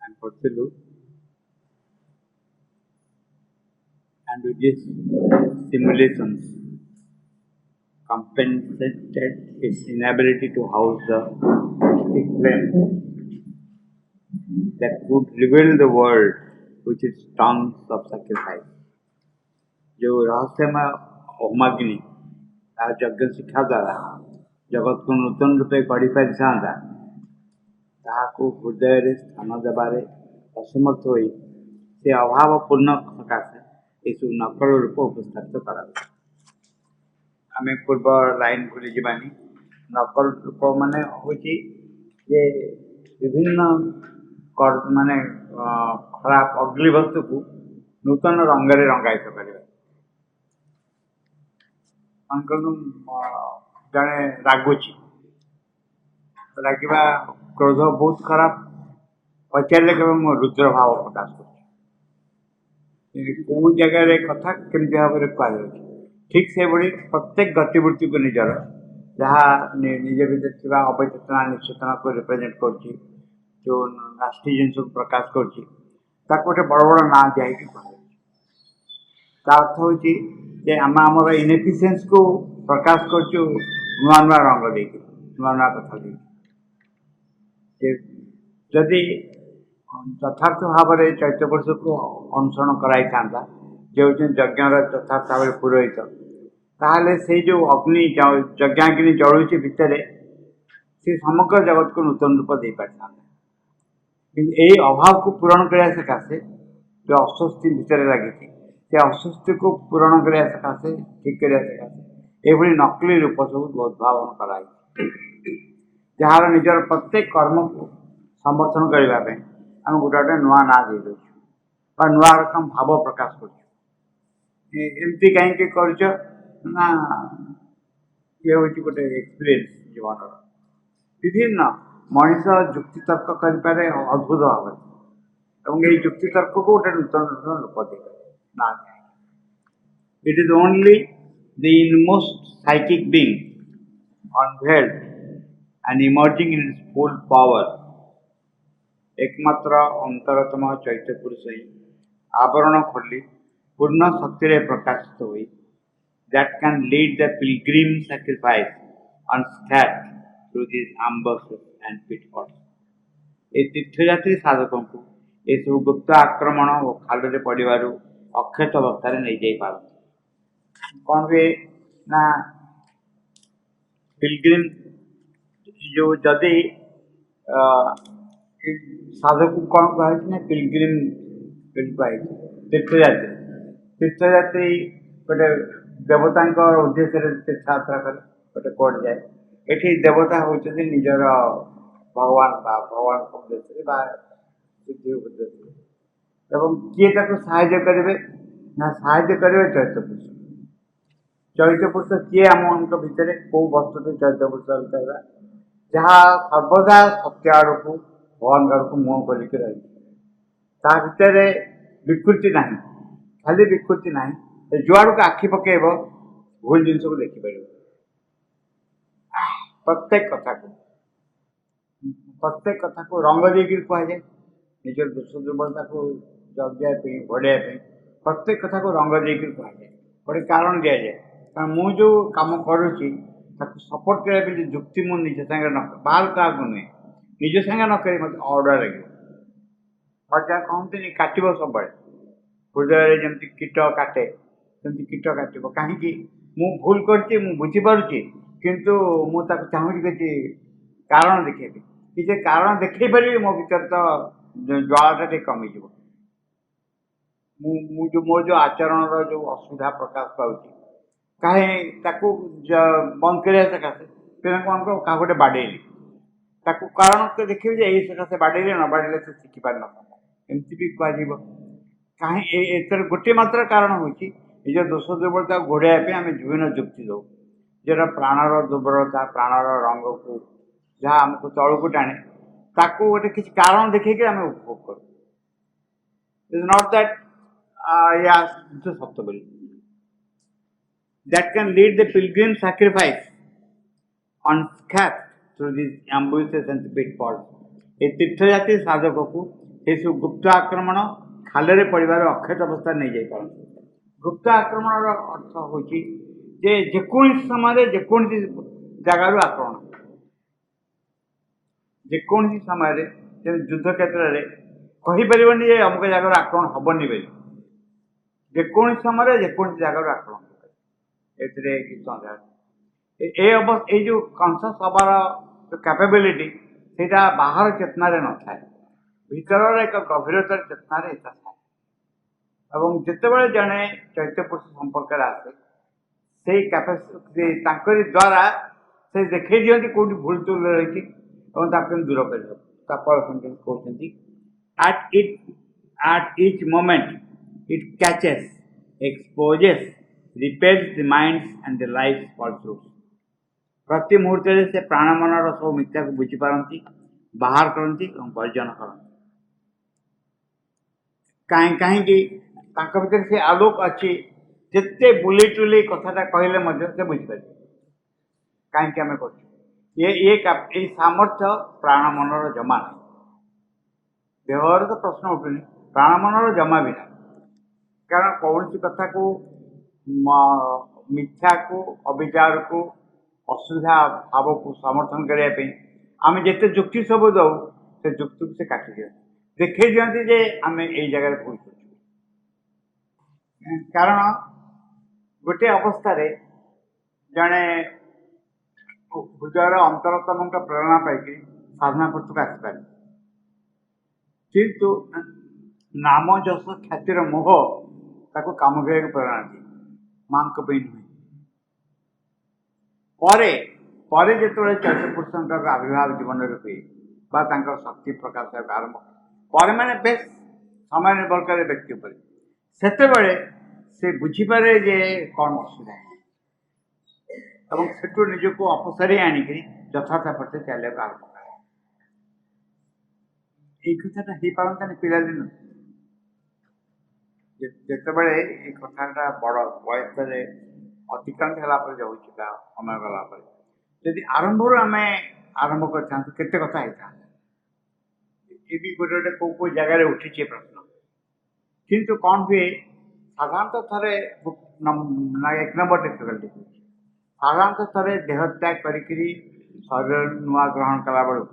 and Portulu, and with these simulations compensated its inability to house the mystic flame that could reveal the world with its tongues of sacrifice. जो रहस्यमय होमाग्नि तार यज्ञ शिक्षा द्वारा जगत को नूतन रूपे गढ़ी पारिथा ताहाको हृदय स्थान देवारे असमर्थ होई से अभाव पूर्ण सकाशे यू नकल रूप उपस्थापित करा आम पूर्व लाइन भूली जानी नकल रूप माने होची जे विभिन्न माने खराब अग्ली वस्तु को नूतन रंगरे रंगायित कर जड़े रागुची रागिबा क्रोध बहुत खराब पचारे के रुद्र भाव प्रकाश कर कौ जगार कथा केमती भाव में कह ठीक से बड़ी प्रत्येक गतिवृत्ति को निजर जहाँ निज भर अवचेतना निश्चेतना को रिप्रेजेंट कर जो नास्टी जिन को प्रकाश कर गोटे बड़ बड़ ना दिखाई कह अर्थ हूँ आम आमर इनएफिशिएंस को प्रकाश कर नुआ नुआ रंग दे नुआ नुआ कथा दे जदि यथार्थ भाव में चैत्य पुरुष को अनुसरण कराई था जो यज्ञर यथार्थ भाव में पुरोहित ताहले से जो अग्नि यज्ञाग्नि जलुची भितर से समग्र जगत को नूतन रूप दे पारि यही अभाव को पूरण करने सकाशे जो अस्वस्थि भितर लगी से अस्वस्थि को पूरण करने सकाशे ठीक करने सकाशे ये नकली रूप सब उद्भावन कराई जार निजर प्रत्येक कर्म को समर्थन करने आम गोटे गोटे नुआ ना दे दूँ नुआ रकम भाव प्रकाश करमती कहीं करना ये हूँ गोटे एक्सपीरियंस जीवन विभिन्न मनीष जुक्ति तर्क करें अद्भुत भाव और ये जुक्ति तर्क को गोटे नूतन नूतन रूप दे ना it is only the inmost psychic being unveiled and emerging in its full power एकमात्र अंतरतम चैत्य पुरुष ही आवरण खोली पूर्ण शक्ति प्रकाशित हुई that can lead the pilgrim sacrifice unscathed through this ambushes and pitfalls ये तीर्थयात्री साधकों को ये सब गुप्त आक्रमण और खाल पड़ू अक्षत अवस्था नहीं जाई पार कौन हुए ना पिलग्रिम जो जदि साधक कौन कहे पिलग्रिम तीर्थयात्री तीर्थयात्री गोटे देवता उद्देश्य तीर्थयात्रा करे गोटे कोर्ट जाए ये देवता होती निजर भगवान भगवान उद्देश्य सिद्धि उद्देश्य एवं किए साहाय्य करेंगे ना साहाय्य करेंगे चैत्य पुरुष चैत्य पुरुष किए आम भितर कौ वस्तु चैत्य पुरुष कहवा जहाँ सर्वदा सत्य आड़ को भगवान आड़ को मुँह खोलिक रही भितर विकृति ना खाली विकृति ना जुआड़ को आखि पकेब भूल जिन को देखिपर प्रत्येक कथा को रंग देकर कहुए निज दोष दुर्बलता को जगाई घोड़ाई प्रत्येक कथा को रंग देकर कहुए गोटे कारण दि जाए कारण मु जो कम करुच्ची सपोर्ट करने जुक्ति मु निज सागर न बाहर क्या नुहे निज सागे नक मत अड़ा लगे और जहाँ कहते काटव सब हृदय जमी कीट काटे सेमती कीट काटव कहीं मु भूल कर बुझीपारुची किंतु मुझे चाहूँगी कि कारण देखे कि कारण देखे पारि मो भर तो ज्वालाटा कमीज जो मो जो आचरण जो असुविधा प्रकाश पाँच कहीं बंद करने सकाशे कौन क्या गोटे बाड़ेली कारण तो देखिए यही सकाशे बाड़ेले न बाड़ेले से शिखिपार न एमती भी कह कहीं गोटे मात्र कारण हूँ निज दोष दुर्बलता घोड़ाई आम विभिन्न जुक्ति दो जो प्राणर दुर्बलता प्राणर रंग को जहाँ आमको तलू को टाणे ताकू गोटे किसी कारण देखिए आम उपभोग कर इज नॉट दैट या सत्य बोली that can lead the pilgrim sacrifice unscathed through these ambushes and pitfalls. ये तीर्थयात्री साधकों को ये सब गुप्त आक्रमण खाल पड़ार अक्षत अवस्था नहीं जापर। गुप्त आक्रमण अर्थ हूँ जेकोसी समय जेकोसी जगार आक्रमण जेकोसी समय युद्ध क्षेत्र में कहीपरि अमुक जगार आक्रमण हेनी बोली जेकोसी समय जेकोसी जगार आक्रमण ए जो कनसस हबार जो कैपेबिलिटी से बाहर चेतना न था भीतर एक गभीरतार चेतना जितेबाला जड़े चैत्यपुरुष संपर्क आसे से कैपेसिटी द्वारा से देखे दिखती कौटी भूल तुल रही दूर कर at each moment it catches, exposes, repels the minds and the lives falsehoods. प्रति मुहूर्त से प्राण मनर सब मिथ्या को बुझीपारती बाहर करती वर्जन करती कहीं भीतर से आलोक अच्छी जिते बुले टुले कथाटा कहले से बुझीपार कहीं आम कर सामर्थ्य प्राण मनर जमा नहीं देहर तो प्रश्न उठुनि प्राण मनर जमा भी ना कारण कौन सी कथा को मिथ्या को अविचार को असुविधा भाव को समर्थन करने आम जिते जुक्ति सब दौ से जुक्ति को से काटि दिखते देखे दिखती जे आम यही जगह भूल कर कारण गोटे अवस्था जड़े हृदय अंतरतम प्रेरणा पाई साधना पृथक आसपारे किंतु नाम जस ख्यातिर मोह ताको काम करने प्रेरणा दिए माँ नुहे जो चैत्यपुरुषों आविर्भाव जीवन में हुए शक्ति प्रकाश आरंभ पर मैंने बेस समय निर्भर करे व्यक्ति पर से बुझीपे जे कौन असुविधा से निजक अपसारी आणिक यथार्थ पटे चल आरंभ ये कथाटा हो पारतानी पिलादिन जितेबाला ये कथाटा बड़ बयस अतिक्रांत है जाऊँ समय गलापर जदि आरंभ आम आरंभ करते कथा होता ये भी गोटे गोटे कौ कौ जगार उठी प्रश्न किंतु कौन हुए साधारणतः थे एक नंबर डिफिकल्टी साधारणतः थे देह त्याग कर शरीर नुआ ग्रहण कला बेलू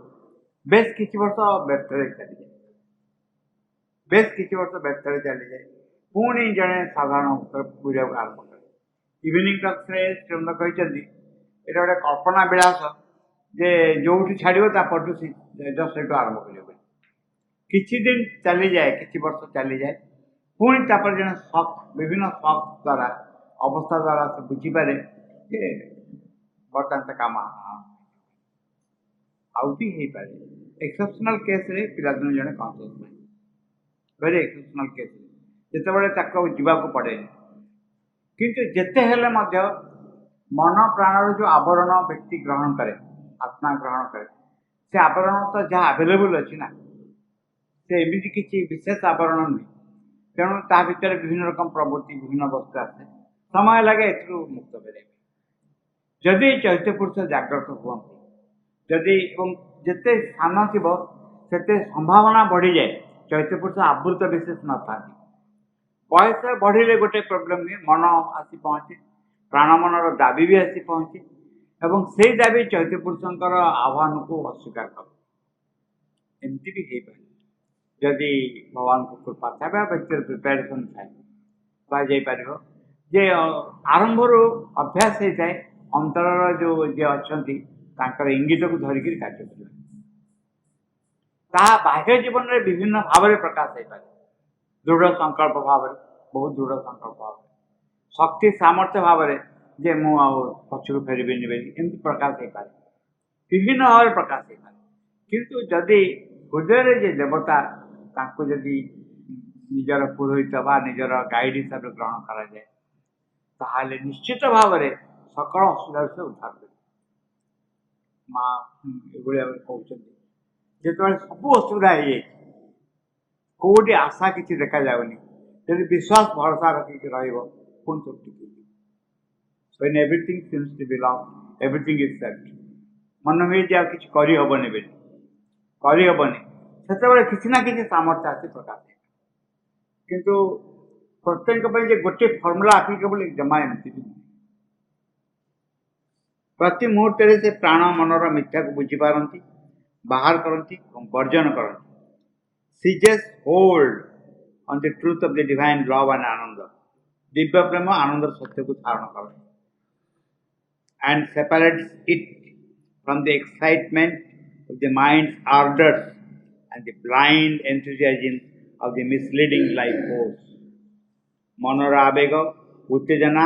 बेस किसी वर्ष व्यर्थ चली जाए बेस किसी वर्ष व्यर्थ चली जाए पुणी जड़े साधारण बुझा आरंभ करे इवनिंग टक्स श्रीमंत कहते ये गोटे कल्पना विलास जे जो छाड़ तापटू जस्ट से आरंभ कर किसी दिन चली जाए किसी वर्ष चली जाए पुणी तापर जड़े शक विभिन्न शक द्वारा अवस्था द्वारा से बुझीपे बर्तमान से कम आउ भी हो पारे एक्सेप्शनल केस रे पिलादिन जड़े कनसियस नहीं वेरी एक्सेप्शनल केस जितेबाला जावाक पड़े किंतु जेते हेले मध्य मन प्राणर जो आवरण व्यक्ति ग्रहण करे आत्मा ग्रहण करे से आवरण तो जहाँ आवेलेबल अच्छी ना से एमती किसी विशेष आवरण नुहे तेणु ता भीतर विभिन्न रकम प्रवृत्ति विभिन्न वस्तु आसे समय लगे ए मुक्त करे जदि चैत्यपुरुष जागृत हुआ जदि जिते स्थान थी से संभावना बढ़ी जाए चैत्यपुरुष आवृत विशेष न था बयस बढ़िले गोटे प्रोब्लेम हुए मन आसी पहुँचे प्राण मनर दाबी भी आसी पहुँचे एवं से दाबी चैत्यपुरुषंकर आह्वान को अस्वीकार कर एमती भी हो पाए जदि भगवान को कृपा था व्यक्तिर प्रिपेरेसन थापर जे आरंभ अभ्यास होता है अंतर जो जे अच्छा इंगित को धरिक कार्य कर बाह्य जीवन में विभिन्न भाव में प्रकाश हो पाए दृढ़ संकल्प भाव बहुत दृढ़ संकल्प भाव शक्ति सामर्थ्य भाव जे मु पछक फेरबी एमती प्रकाश हो पाए विभिन्न भाव में प्रकाश हो पाए किंतु जदि हृदय जे देवता तांको जदि निजर पुरोहित बा निजर गाइड हिसाब से ग्रहण करा जाए ताहले निश्चित भाव में सकल असुविधा से उद्धार कर माँ ये कहते जो सब असुविधा हो कौटी आशा किसी देखा जाऊनी जब विश्वास भरोसा रखिक रुण सब ठीक when everything seems to be lost everything is set मन हुए कि किसी करहबनी ସେତେବେଳେ କିଛି ନା କିଛି ସାମର୍ଥ୍ୟ ଆସି ପ୍ରକାଶ ହୁଏ। କିନ୍ତୁ ପ୍ରତ୍ୟେକ ପାଇଁ ଯେ ଗୋଟିଏ ଫର୍ମୁଲା ଆପ୍ଲିକେବଲ୍ ଜମା ଏମିତି ବି ନୁହେଁ। ପ୍ରତି ମୁହୂର୍ତ୍ତରେ ସେ ପ୍ରାଣ ମନର ମିଥ୍ୟାକୁ ବୁଝିପାରନ୍ତି, ବାହାର କରନ୍ତି ଏବଂ ବର୍ଜନ କରନ୍ତି। Seizes hold on the truth of the divine love and ananda, ଦିବ୍ୟ ପ୍ରେମ ଆନନ୍ଦର ସତ୍ୟକୁ ଧାରଣ କରନ୍ତି। And separates it from the excitement of the mind's ardors and the blind enthusiasm of the misleading life force. मनर आवेग उत्तेजना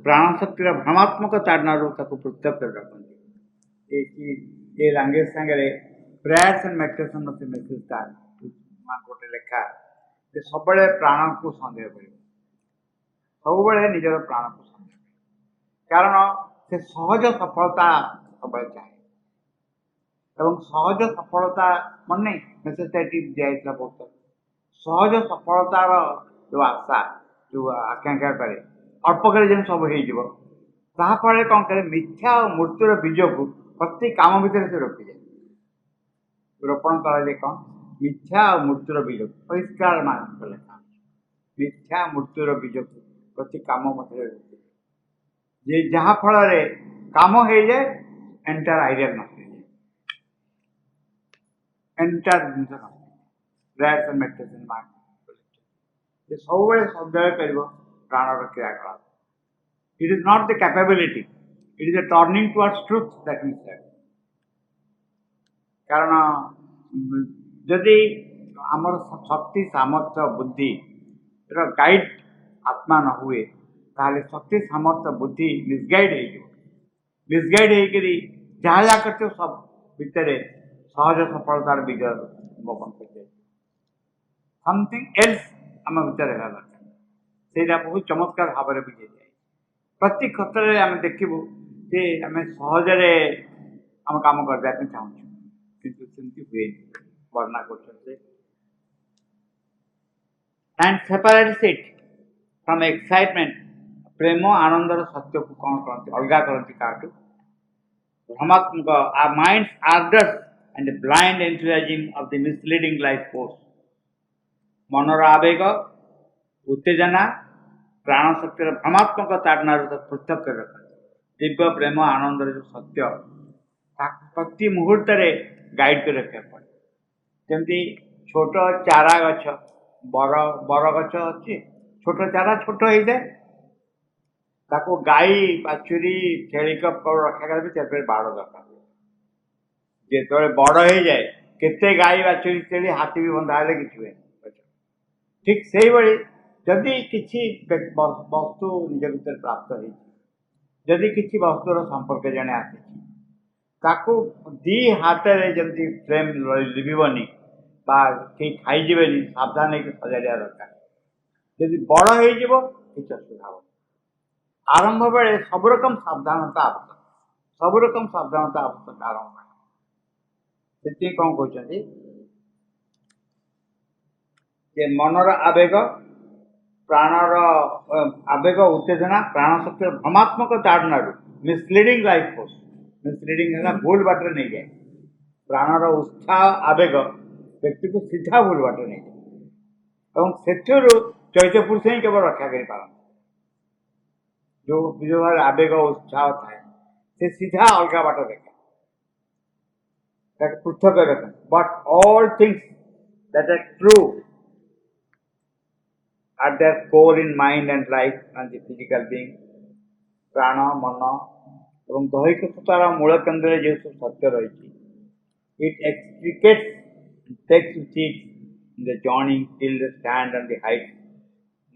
प्राणशक्तिर भ्रमात्मक ताड़नारू ताको पृथक कर रखती। ये लैंग्वेज सांगे prayers and meditation of the message that गोटे लेखा जे सब प्राण को सन्देह कर सब निजर प्राण को सन्देह कारण से सहज सफलता सब चाहे एवं सहज सफलता मन नहीं मेसेज दिया बहुत सहज सफलतार जो आशा जो आकांक्षा करे अल्प करे जेन सब होफल कौन करे मिथ्या और मृत्युर बीज को प्रति काम भितर से रोकी जाए रोपण कराए कौन मिथ्या और मृत्युर बीज परिष्कार मानक लेखा मिथ्या मृत्युर बीज को प्रति काम मध्य रोकी जे जहाँ फल काम हो जाए एंटायर आइडिया नष्ट हो जाए एंटायर जिन प्रेयर्स एंड मेडिटेशन माइंड सब सन्देह कर प्राणर क्रियाकलाप it is not the capability it is a turning towards truth that means that कारण जदि आमर शक्ति सामर्थ्य बुद्धि गाइड आत्मा न हुए ताले शक्ति सामर्थ्य बुद्धि मिसगाइड होकर जहाँ जहाँ करते सब भितर सहज सफलतार विजय बपन कर समथिंग एल्स आम भर दरकार से बहुत चमत्कार भाव में बुझे जाए प्रति क्षेत्र में आम देखू जे आम सहजरे आम कम करने चाहूँ किंतु सेमती हुए वर्णना कर and separates it from excitement प्रेम आनंदर सत्य को कौन करती अलग करती क्या भ्रमात्मक our mind's ardours and blind enthusiasm of the misleading life force मनर आवेग उत्तेजना प्राणशक्तिर भ्रमात्मक ताड़नारू पृथक कर रखते दिव्य प्रेम आनंदर जो सत्य प्रति मुहूर्त गाइड कर रखा पड़े जमी छोट चारा गछ बर बर गछ अच्छी छोट चारा छोट हो जाए ताको गाई बाछुरी छेली रक्षा करते बाड़ दरकार जो बड़ हो जाए केते गाई बाछुरी छेली हाथी भी बंधा हेल्ले कि हुए ठीक से भाई जदि किसी वस्तु निज भर प्राप्त होदि किसी वस्तुर संपर्क जड़े आसी दी हाथ में जमी फ्रेम लिभनी कहीं खाईजे सावधान सजाड़ा दरकार जदि बड़ हो किसी असुविधा हो आरंभ बेले सब रकम सावधानता आवश्यक सब रकम सावधानता आवश्यक आरंभ से कौन कहते मनर आवेग प्राणर आवेग उत्तेजना प्राणशक्ति भ्रमात्मक ताड़नारू मिसलीडिंग लाइफ फोर्स मिसलीडिंग है भूल बाटर नहीं जाए प्राणर उत्साह आवेग व्यक्ति को सीधा भूल बाटर नहीं जाए और से चैत्य पुरुष ही केवल रक्षा कर जो आवेग उत्साह थाए से सीधा अलग बाट देखा पृथक रखें but all things that are true at their core in mind and life and the physical being प्राण मन एवं दैहिक सत्तार मूल केन्द्र जो सब सत्य रही it extricates takes with it in the journey till the stand on the height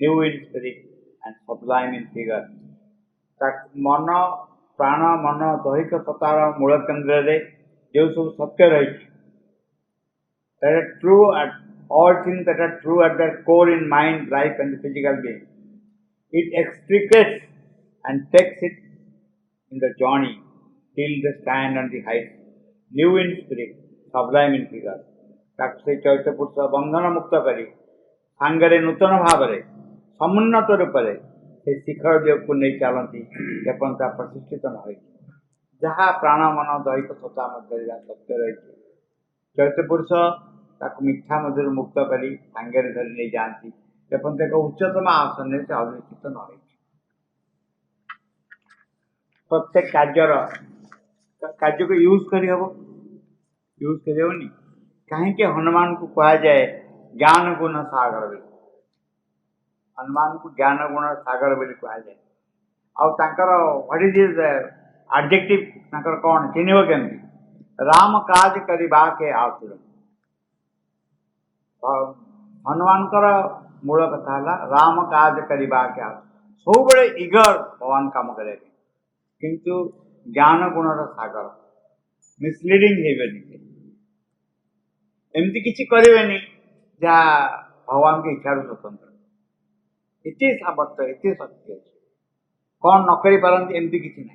new in spirit and sublime in figure मन प्राण मन दैहिक सत्तार मूल केन्द्र जो सब सत्य रही true all things that are true at their core in mind, life and the physical being. It extricates and takes it in the journey till the stand on the height, new in spirit, sublime in figure. से चैत्य पुरुष बंधन मुक्त करी सांगरे नूतन भाव समुन्नत रूप से शिखर दिग को नहीं चलती एपर्यंत प्रतिष्ठित न हो जहाँ प्राण मन दैहिक सत्ता मध्य सत्य रही चैत्य पुरुष ताको मिथ्या मधुर मुक्त करी सांगे धरी नहीं जाती एपर्यंत एक उच्चतम आसन से अधिष्ठित न रही प्रत्येक कार्य को यूज करी हम यूज करनी कहीं हनुमान को कहा जाए ज्ञान गुण सागर बोली हनुमान को ज्ञान गुण सागर बोली कहा जाए व्हाट इज हिज एडजेक्टिव कौन चिन्ह केमती राम काज करवा के आतुर हनुमान मूल कथा है राम काज करवा के आतुर सब बड़े इगर भगवान काम करे किंतु ज्ञान गुणर सागर मिसलीडिंग हेबेनी एमती किसी करेनि जहाँ भगवान के इच्छा स्वतंत्र एत सामर्थ्य एत शक्ति अच्छे कौन न करी पारती एमती किसी ना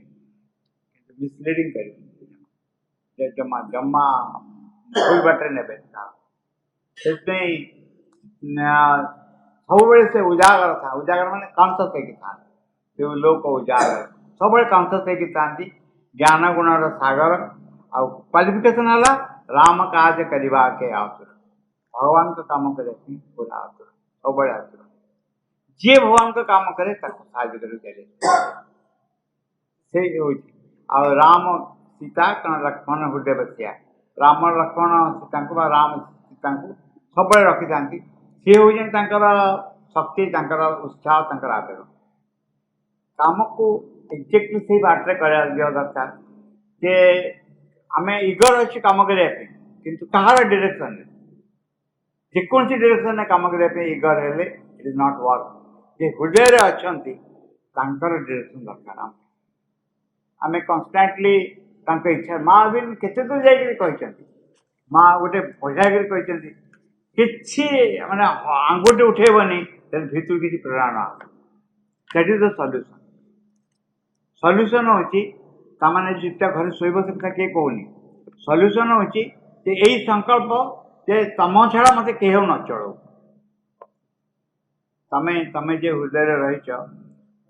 मिसलीडिंग कर जमा जमा भूल बाटे ने सब से उजागर था उजागर माने कॉन्शियस है था जो लोग उजागर सब कॉन्शियस है था ज्ञान गुणर सागर आ क्वालिफिकेशन है राम काज करवा के आतुर भगवान का काम करे पूरा आतुर सब आतुर जी भगवान का काम करे साहय करे आ राम सीता कण लक्ष्मण हृदय बसिया राम लक्ष्मण सीता राम सीता सब रखी था सी हूँ शक्ति उत्साह आवेग काम को एक्जेक्टली से बाटे कर दरकार जे आम इगर अच्छे कम करने किंतु कहार डायरेक्शन जेको डायरेक्शन काम करने इगर हेले इट इज नॉट वर्क जे हृदय अच्छा डायरेक्शन दरकार आम कन्स्टाटली इच्छा माँ भी केते दूर जाकर माँ गोटे बढ़िया कहते किसी माने आंगुठी उठेबनी भीतर किसी प्रेरणा that is the solution solution हूँ मैंने जितना घर शोब से किए कहूनी सल्यूशन हूँ यही संकल्प जे तम छाड़ा मत कह न चलो तमें तमें जे हृदय रहीच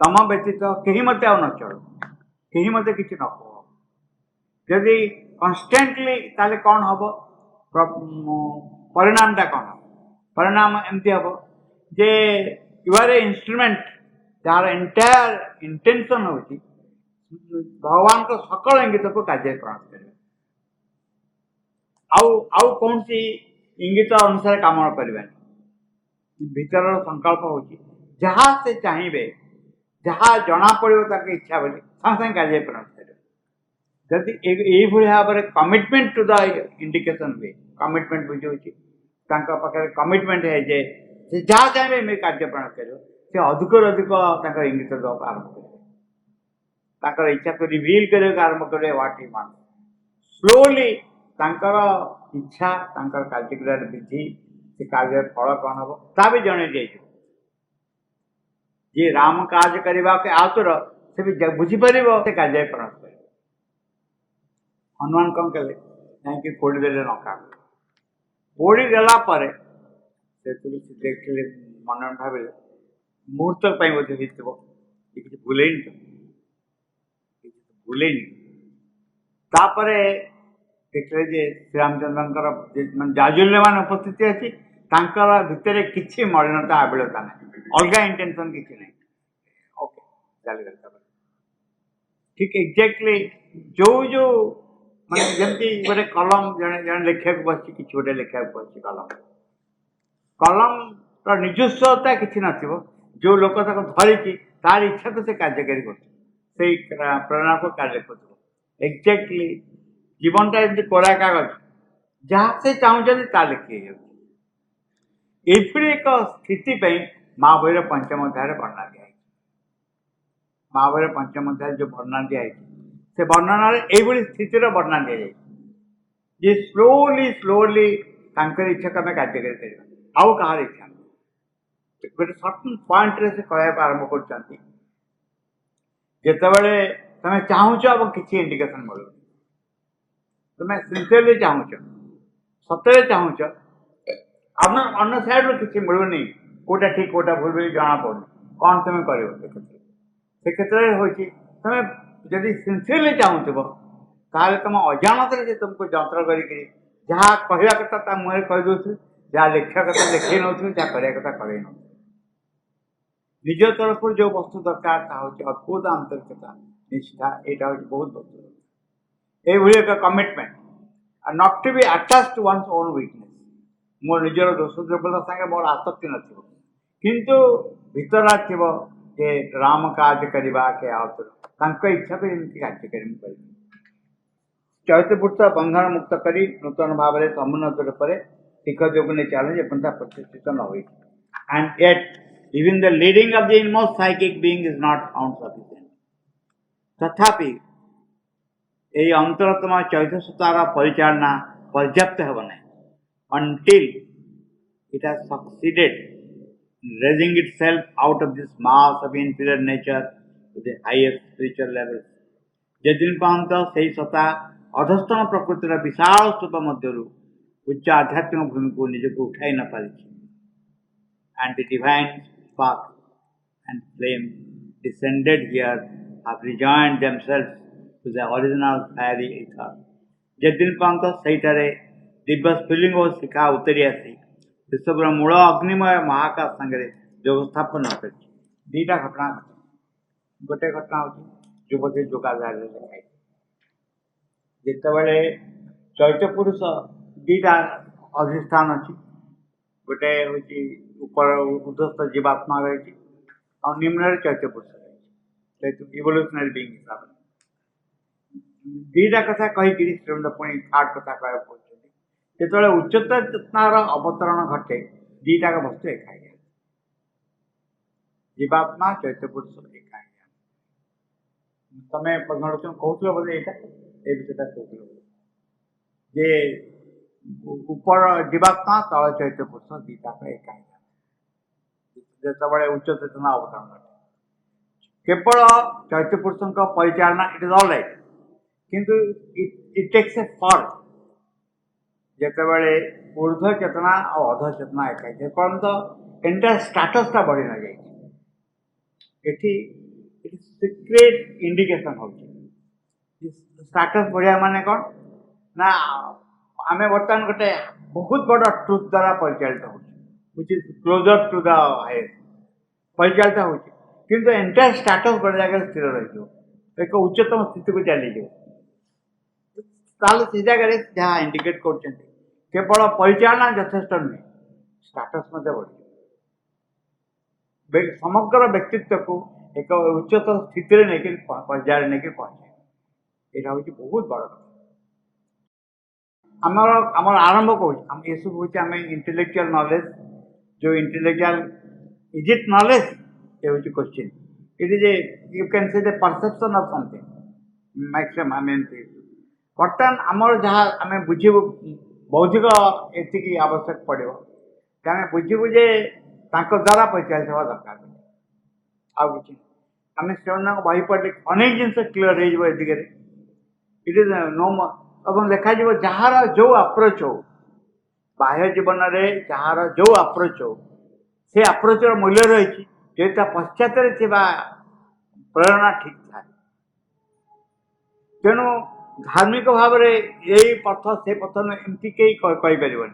तम व्यतीत कहीं मत न चलो कहीं मत कि न कह जदि कन्स्टेंटली ताले कौन हम परिणामटा कौन परिणाम एमती हम जे यू आर ए इंस्ट्रूमेंट जार एंटायर इंटेंशन हूँ भगवान को सकल इंगित को कार्य प्रणाम कर आउ कौन सी इंगित अनुसार काम करें भीतर संकल्प हो जहाँ से चाहिए जहाँ जना पड़ो इच्छा बोली सागे कार्य प्रणाम कर जदि यही भाव में कमिटमेंट टू द इंडिकेशन हुए कमिटमेंट बुझे पाखे कमिटमेंट है जे से जहाँ चाहिए मेरे कार्य प्रणाम कर से अधिक अधिक इंगित देवा आरम्भ कर इच्छा को रिवील करने आरम्भ करेंगे व्हाट ही मान स्लोली इच्छा कार्य विधि से कार्य फल कौन हम ता भी जन दे जी राम काज करने के आतुर से भी बुझीपर से कार्य प्रणाम कर हनुमान कौन कले जाकि पोड़ीदे लंका पोड़ीदेला तुलसी देखिले मन भाव मुहूर्त बोधे किसी भूल तो भूल देखिले जे श्रीरामचंद्र जाजुल्य मान उपस्थित अच्छी भितर किसी मलिनता आबिलता ना अलग इंटेंशन किसी ना ओके चलगला ठीक एग्जैक्टली जो जो माने जमती गोटे कलम जड़े जड़े लिखा बस कि गोटे लिखा बस कलम कलम निजस्वता किसी न जो लोक धरी तार इच्छा को से कार्यकारी कर प्रेरणा को कार्य कर एक्जाक्टली जीवनटा एमती कोरा कागज जहाँ से चाहते ता लिखी एपरी एक स्थिति माँ बही पंचम अध्याय वर्णना दिखाई माँ बही पंचम अध्याय जो वर्णना दिखाई से वर्णन ये स्थितिर वर्णना दी जाए जे स्लोली स्लोली इच्छा को आम कार्यकारी कर आउ कहार इच्छा गोटे सर्टन पॉइंट रे से कहवा आरंभ कर जितेबले तुम चाहूच अब किसी इंडिकेशन मिल तुम सिंसियरली चाहूच सतरे चाहूच अन्न सैड्रु किसी मिलूनी कौटा ठीक कौटा भूल बोली जना पड़े कौन तुम कर से क्षेत्र में तुम जदि सिंसियरली चाहूब ताल तुम अजाणत तुमको जंत्र कर जहाँ कहवा कथा मुहर कहीदे जहाँ लिखा कथा लिखे नौ जहाँ करा कथा कर निज तरफ जो वस्तु दरकार ता हूँ अद्भुत आंतरिकता निष्ठा यहाँ हूँ बहुत वस्तु ये एक commitment not to be attach to one's own weakness मोर निजर दोष दुर्बलता संगे मोर आसक्ति नथिबो किंतु भितरा थिबो जे राम कार्य करवा के आउतर इच्छा को जमी कार्यक्रम कर चैत्र पुरुष बंधन मुक्त करी नूतन भाव में समुन्नत रूप शिख जोग ने चैलेंज एपंथा प्रतिष्ठित न हुई and yet even the leading of the inmost psychic being is not found sufficient तथापि यही अंतरतम चैत्र सूतार परिचालना पर्याप्त हेब ना until it has succeeded in raising itself out of this mass of inferior nature to the highest spiritual levels. যেদিন পর্যন্ত সেই সত্তা অধস্তন প্রকৃতির বিশাল স্তূপ মধ্যরু উচ্চ আধ্যাত্মিক ভূমিকে নিজকে উঠাই না পারিছে and the divine spark and flame descended here have rejoined themselves to the original fiery ether. যেদিন পর্যন্ত সেইটারে दिव्य स्फुलिंग और शिखा उतरी आसी विश्वर मूल अग्निमय महाकाश संगे व्यवस्थापन कर दीटा घटना घटे गोटे घटना हूँ युवती जोगादार लिखाई जिते चैत्र पुरुष दीटा अधिष्ठान अच्छी गोटे हूँ ऊपर उद्धस्त जीवात्मा रही और निम्न चैत्र पुरुष रही इवोल्यूशनरी बीइंग हिसाब से दीटा कथा कहीकि पुणी थार्ड कथा कह जो उच्चतर चेतनार अवतरण घटे दीटा वस्तु एकाई जीवात्मा चैत्र पुरुष एकाई तमें कहूल बोले यहाँ ये विषयटा कहूल जे ऊपर जीवात्मा तल चैत्र पुरुष दीटा एकाई जो उच्च चेतना अवतरण घटे केवल चैत्र पुरुषों परिचालना इट इज ऑल राइट किंतु इट टेक्स ए फॉर्म जितेबाला ऊर्ध चेतना और अध चेतना एकाई पर्यंत एंटायर स्टाटसटा बढ़ी न जाए सिक्रेट इंडिकेशन हो स्टाटस बढ़िया माने कौन ना आम बर्तमान गोटे बहुत बड़ ट्रुथ द्वारा परिचालित हो क्लोजर टू द हाइएस्ट परिचालित हो किंतु एंटायर स्टाटस बड़े जगह स्थिर रही एक उच्चतम स्थिति को चली जाए से जगह जहाँ इंडिकेट कर केवल परिचालना यथेष्ट नुहे स्टाटस बढ़ समग्र व्यक्तित्व को एक उच्चतर स्थिति नहीं पर्याय नहीं पहुँचे यहाँ हूँ बहुत बड़ आमर आमर आरंभ कौन ये सब हूँ आम इंटेलेक्चुअल नॉलेज जो इंटेलेक्चुअल इज इट नॉलेज ये हूँ question it is a you can say the perception of something maximum आम बर्तमान आमर जहाँ आम बुझे बौद्धिक एति आवश्यक पड़ो आम बुझू जे द्वारा परिचालित हवा दरकार आउ कि आम से बही पढ़ले अनेक जिन क्लीयर हो दिगरे इट इज नो देखा जार जो अप्रोच हो बाह्य जीवन में जार जो अप्रोच हो से अप्रोचर मूल्य रही जो पश्चात प्रेरणा ठीक था तेणु धार्मिक भाव में यही पथ से पथ एमती कई कहीपर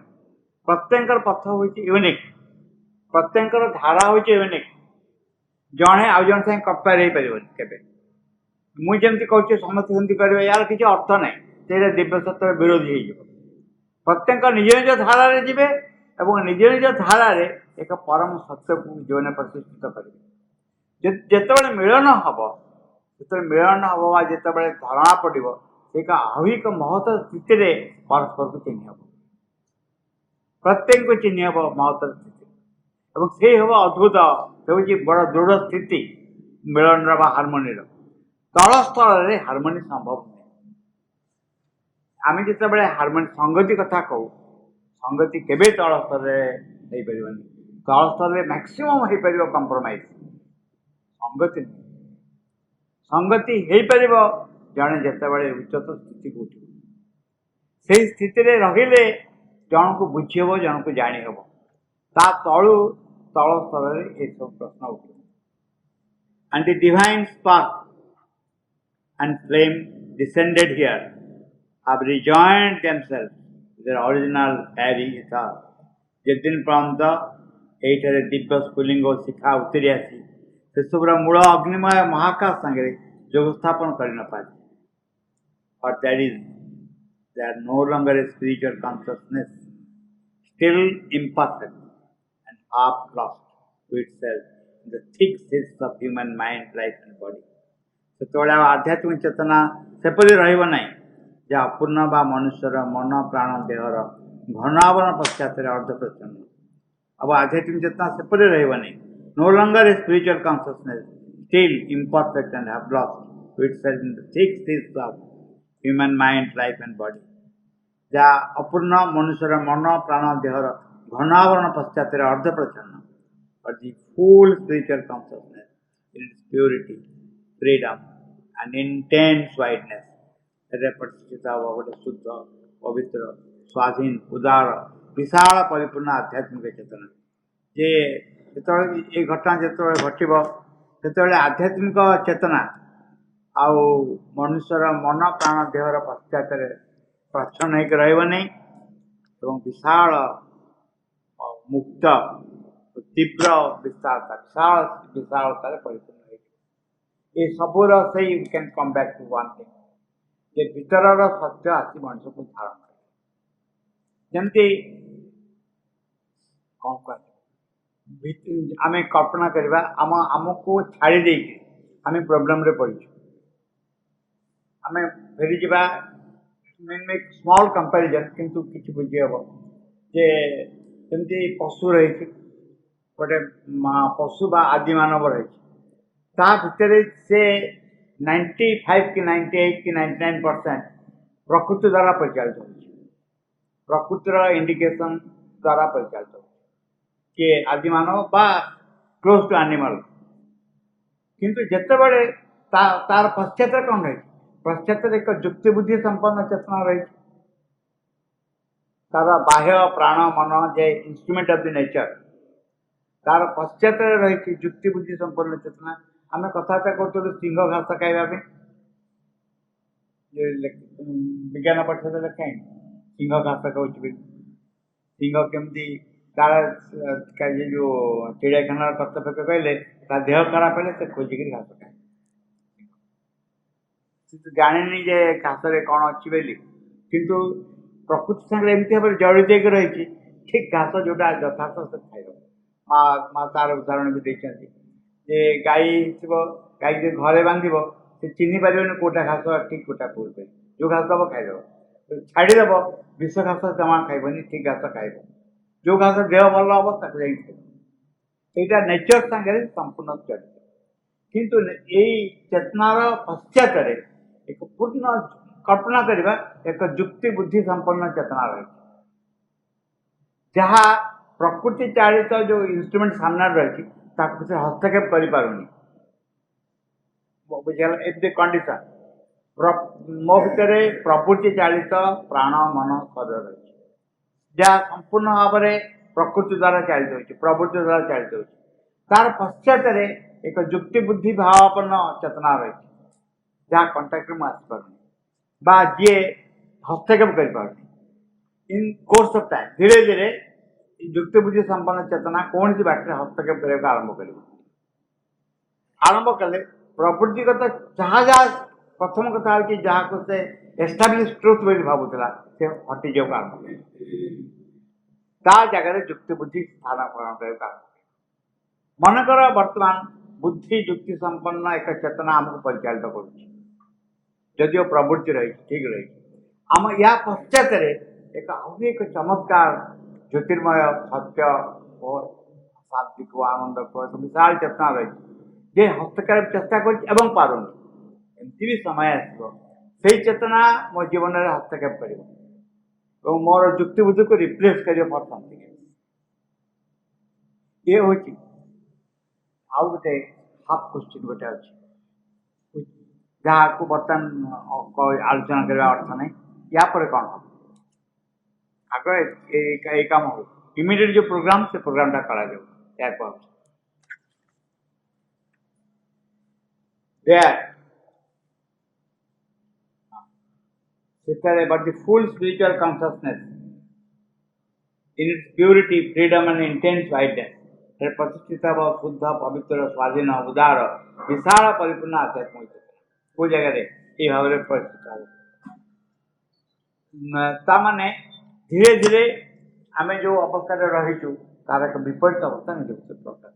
प्रत्येक पथ हूँ यूनिक प्रत्येक धारा हूँ यूनिक जड़े आउ जन साथ कंपेयर हो पारे के मुझे कहूँ समस्त सेमती कर यार किसी अर्थ ना से दिव्य सत्तर विरोधी हो प्रत्येक निज निज धारा जी और निज निज धारा एक परम सत्य को जीवन प्रतिष्ठित करेंगे जिते मिलन हम जो मिलन हम जिते धारणा पड़ो एक अहिक महत्व स्थिति परस्पर को चिन्ह हम प्रत्येक को चिन्ह हम महत्व स्थिति और से हम अद्भुत से बड़ दृढ़ स्थिति मिलन हार्मोनी तल स्तर में हार्मोनी संभव नहीं आम जिते हार्मोनी संगति कथा कहू संगति केवे तल स्तर में तल स्तर में मैक्सिमम हो पार कंप्रोमाइज संगति संगति हो पार जड़े जितेबाला उच्चतर स्थिति को उठ से स्थिति रहिले जन को बुझी हे जन को जाणी हे तलु तल स्तर में ये सब प्रश्न उठ and the divine spark and flame descended here have rejoined themselves their original fairy था ଯେଦିନ ପର୍ଯ୍ୟନ୍ତ ଏଇଠାରେ ଦିବ୍ୟ ସ୍ଫୁଲିଙ୍ଗ ଶିଖା ଉତରି ଆସି ସେସବୁର ମୂଳ ଅଗ୍ନିମୟ ମହାକାଶ ସାଙ୍ଗରେ ଯୋଗ ସ୍ଥାପନ କରିନପାରେ or that is they are no longer a spiritual consciousness still imperfect and half lost to itself in the thick seas of human mind, life and body. ସେତେବେଳେ ଆଉ ଆଧ୍ୟାତ୍ମିକ ଚେତନା ସେପରି ରହିବ ନାହିଁ ଯାହା ଅପୂର୍ଣ୍ଣ ବା ମନୁଷ୍ୟର ମନ ପ୍ରାଣ ଦେହର ଘନ ଆବରଣ ପଶ୍ଚାତରେ ଅର୍ଦ୍ଧପ୍ରଚ୍ଛନ୍ନ। अब आध्यात्मिक चेतना सेपरे रहनी no longer a spiritual consciousness still imperfect and have lost to itself in the thick seas of human mind life and body जहाँ अपूर्ण मनुष्यर मन प्राण देहर घनावरण पश्चात अर्धप्रच्छन्न but the full spiritual consciousness in its purity freedom and intense wideness प्रतिष्ठित हम गोटे शुद्ध पवित्र स्वाधीन उदार विशाल परिपूर्ण आध्यात्मिक चेतना जे ये घटना जो घटव से आध्यात्मिक चेतना आउ मनुष्यर मन प्राण देहर पश्चात प्रच्छन्न होकर रही विशाल मुक्त तीव्र विशालता विशाल विशालतार परिपूर्ण ये सबूर से you can come back to one thing ये भीतर सत्य आसी मनुष्य को धारण करे जमती कौन कह आम कल्पना करवा आमको छाड़ी दे आम प्रोब्लेम रे पड़ी आम फेरी जा स्मॉल कंपैरिजन किंतु किसी बुझी हम जे जमती पशु रही गोटे पशु बा आदि मानव रही ता भितर से 95 कि 98 कि 99% प्रकृति द्वारा परिचालित हो प्रकृतिर इंडिकेशन द्वारा परिचालित हो कि आदि मानव बा क्लोज टू एनिमल किंतु जितेबले तार पश्चात कौन रही पश्चात एक जुक्ति बुद्धि संपन्न चेतना रही तार बाह्य प्राण मन जे इंस्ट्रूमेंट ऑफ द नेचर तार पश्चात रही जुक्ति बुद्धि संपन्न चेतना आम कथबार्ता करूँ सिंह घास खाइबा विज्ञान पाठशाला लिखाई सिंह घास खाऊ सिंह केमती तार जो चिड़ियाखाना कर्तव्य कहले देह खराब है से खोजिक घास खाए तो जानी जे घास कौन अच्छी बोली किंतु प्रकृति सागर एमती भाव जड़ित रही ठीक घास जोटा यथार्थ से खाइब माँ तार उदाहरण भी देखते जे गाई थी गाई जो घरे बांध से चिन्ह पारे कौटा घास ठीक कौटा भूल पे जो घास दब खाईदेव छाड़देव विष घास जमा खाइबनी ठीक घास खाइब जो घास देह भल हम ताक यहाँ नेचर सागर संपूर्ण जड़ित किंतु यही चेतनार पश्चात एक पूर्ण कल्पना करवा एक जुक्ति बुद्धि संपन्न चेतना रही जहाँ प्रकृति चालित जो इंस्ट्रूमेंट सामने रही हस्तक्षेप कर कंडीशन मो भर प्रकृति चालित प्राण मन शरीर रही जहाँ संपूर्ण भाव में प्रकृति द्वारा चालित हो प्रवृत्ति द्वारा चालित हो तार पश्चात एक जुक्ति बुद्धि भावापन्न चेतना रही जहाँ कंटाक्ट में आसपार जी हस्तक्षेप कर इन कोर्स ऑफ टाइम धीरे धीरे जुक्ति बुद्धि संपन्न चेतना कौन सी बाटे हस्तक्षेप करने आरंभ कले प्रवृत्तिगत जहाँ जहाँ प्रथम कथा हूँ जहाँ को से एस्टाब्लिश ट्रुथ बोली भावुला से हटि जाऊ आरंभ ता जगह जुक्ति बुद्धि स्थान ग्रहण कर मनकर वर्तमान बुद्धि जुक्ति संपन्न एक चेतना आमको परिचालित करो प्रवृत्ति रही ठीक रही आम या पश्चात एक आहरी एक चमत्कार ज्योतिर्मय सत्य और शांति को आनंद को एक विशाल चेतना रही जे हस्तक्षेप चेष्टा कर एमती भी समय आसो से चेतना मो जीवन में हस्तक्षेप कर मोर जुक्ति बुद्धि को रिप्लेस कर फॉर समथिंग ये हूँ आउ गोटे हाफ क्वेश्चन गोटे अच्छे जहाँ को बर्तमान आलोचना करने अर्थ नहीं या पर कौन हम आग ये काम हो इमिडिएट जो प्रोग्राम से प्रोग्रामटा करा but the full spiritual consciousness in its purity, freedom and intense whiteness, ସେ ପ୍ରତିଷ୍ଠିତ ହେବ ଶୁଦ୍ଧ ପବିତ୍ର ସ୍ୱାଧୀନ ଉଦାର ବିଶାଳ ପରିପୂର୍ଣ୍ଣ ଆଧ୍ୟାତ୍ମିକ କେଉଁ ଜାଗାରେ এই ଭାବରେ ପ୍ରତିଷ୍ଠିତ ହେବ। ତାମାନେ ଧୀରେ ଧୀରେ ଆମେ ଯେଉଁ ଅବସ୍ଥାରେ ରହିଛୁ ତାର ଏକ ବିପରୀତ ଅବସ୍ଥା ନିଜକୁ ପ୍ରକାଶ